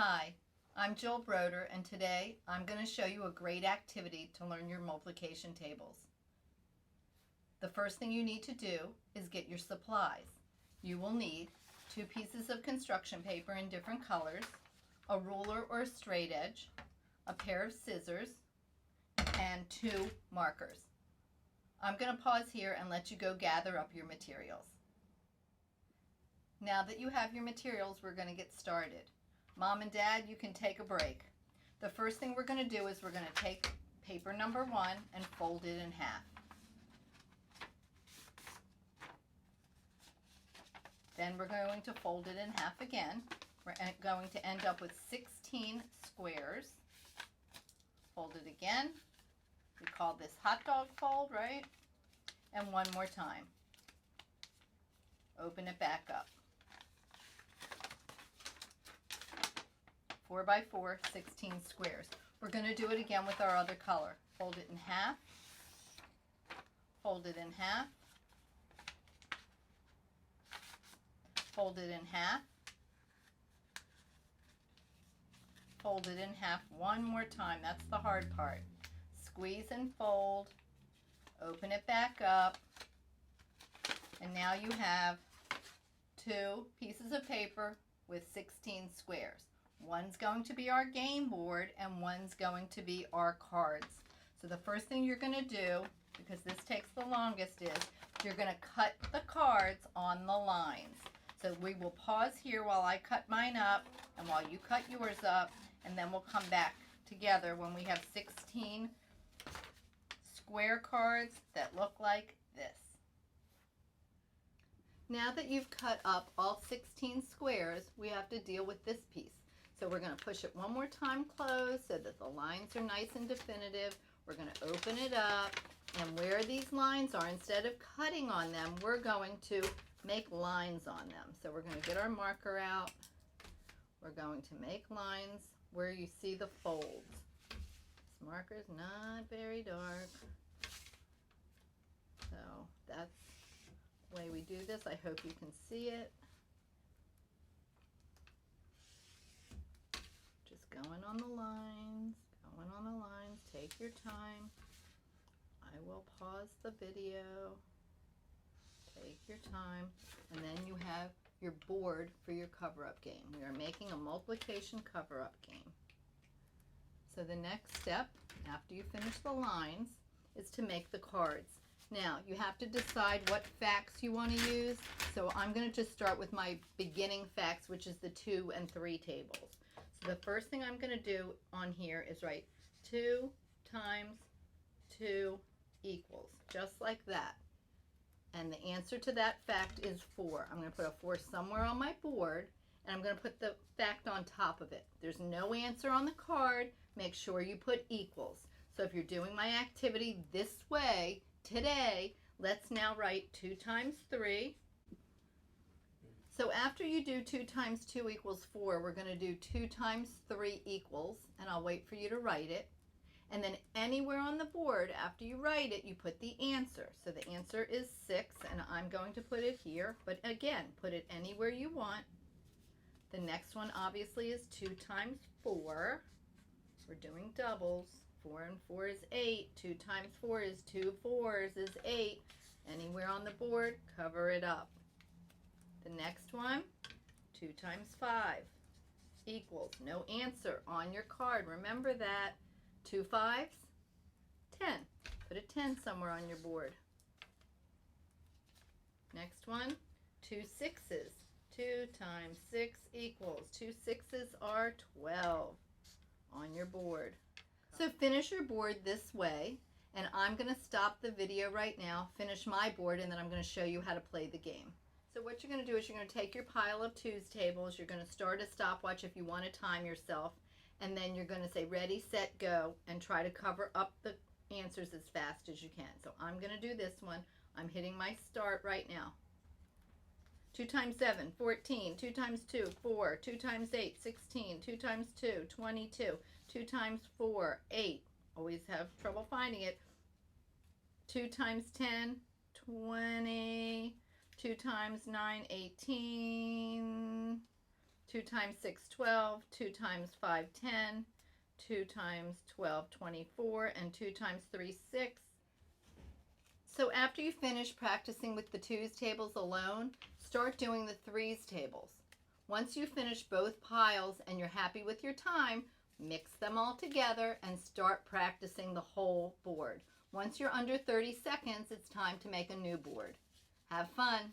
Hi, I'm Jill Broder, and today I'm going to show you a great activity to learn your multiplication tables. The first thing you need to do is get your supplies. You will need 2 pieces of construction paper in different colors, a ruler or a straight edge, a pair of scissors, and 2 markers. I'm going to pause here and let you go gather up your materials. Now that you have your materials, we're going to get started. Mom and Dad, you can take a break. The first thing we're going to do is we're going to take paper number 1 and fold it in half. Then we're going to fold it in half again. We're going to end up with 16 squares. Fold it again. We call this hot dog fold, right? And one more time. Open it back up. 4 by 4, 16 squares. We're going to do it again with our other color. Fold it in half, fold it in half, fold it in half, fold it in half one more time. That's the hard part. Squeeze and fold, open it back up, and now you have 2 pieces of paper with 16 squares. One's going to be our game board and one's going to be our cards. So the first thing you're going to do, because this takes the longest, is you're going to cut the cards on the lines. So we will pause here while I cut mine up and while you cut yours up, and then we'll come back together when we have 16 square cards that look like this. Now that you've cut up all 16 squares, we have to deal with this piece. So we're going to push it one more time closed so that the lines are nice and definitive. We're going to open it up, and where these lines are, instead of cutting on them, we're going to make lines on them. So we're going to get our marker out. We're going to make lines where you see the folds. This marker is not very dark. So that's the way we do this. I hope you can see it. Just going on the lines, going on the lines. Take your time. I will pause the video. Take your time. And then you have your board for your cover-up game. We are making a multiplication cover-up game. So the next step, after you finish the lines, is to make the cards. Now, you have to decide what facts you want to use. So I'm going to just start with my beginning facts, which is the 2 and 3 tables. So the first thing I'm going to do on here is write 2 times 2 equals, just like that. And the answer to that fact is 4. I'm going to put a 4 somewhere on my board, and I'm going to put the fact on top of it. There's no answer on the card. Make sure you put equals. So if you're doing my activity this way today, let's now write 2 times 3. So after you do 2 times 2 equals 4, we're going to do 2 times 3 equals, and I'll wait for you to write it. And then anywhere on the board, after you write it, you put the answer. So the answer is 6, and I'm going to put it here. But again, put it anywhere you want. The next one obviously is 2 times 4. We're doing doubles. 4 and 4 is 8. 2 times 4 is 2 4s is 8. Anywhere on the board, cover it up. The next one, 2 times 5 equals, no answer on your card. Remember that. 2 5s, 10. Put a 10 somewhere on your board. Next one, 2 6s. 2 times 6 equals, 2 6s are 12 on your board. So finish your board this way, and I'm going to stop the video right now, finish my board, and then I'm going to show you how to play the game. So what you're going to do is you're going to take your pile of 2's tables, you're going to start a stopwatch if you want to time yourself, and then you're going to say ready, set, go, and try to cover up the answers as fast as you can. So I'm going to do this one. I'm hitting my start right now. 2 times 7, 14. 2 times 2, 4. 2 times 8, 16. 2 times 2, 22. 2 times 4, 8. Always have trouble finding it. 2 times 10, 20. 2 times 9, 18. 2 times 6, 12, 2 times 5, 10, 2 times 12, 24, and 2 times 3, 6. So after you finish practicing with the 2's tables alone, start doing the 3's tables. Once you finish both piles and you're happy with your time, mix them all together and start practicing the whole board. Once you're under 30 seconds, it's time to make a new board. Have fun!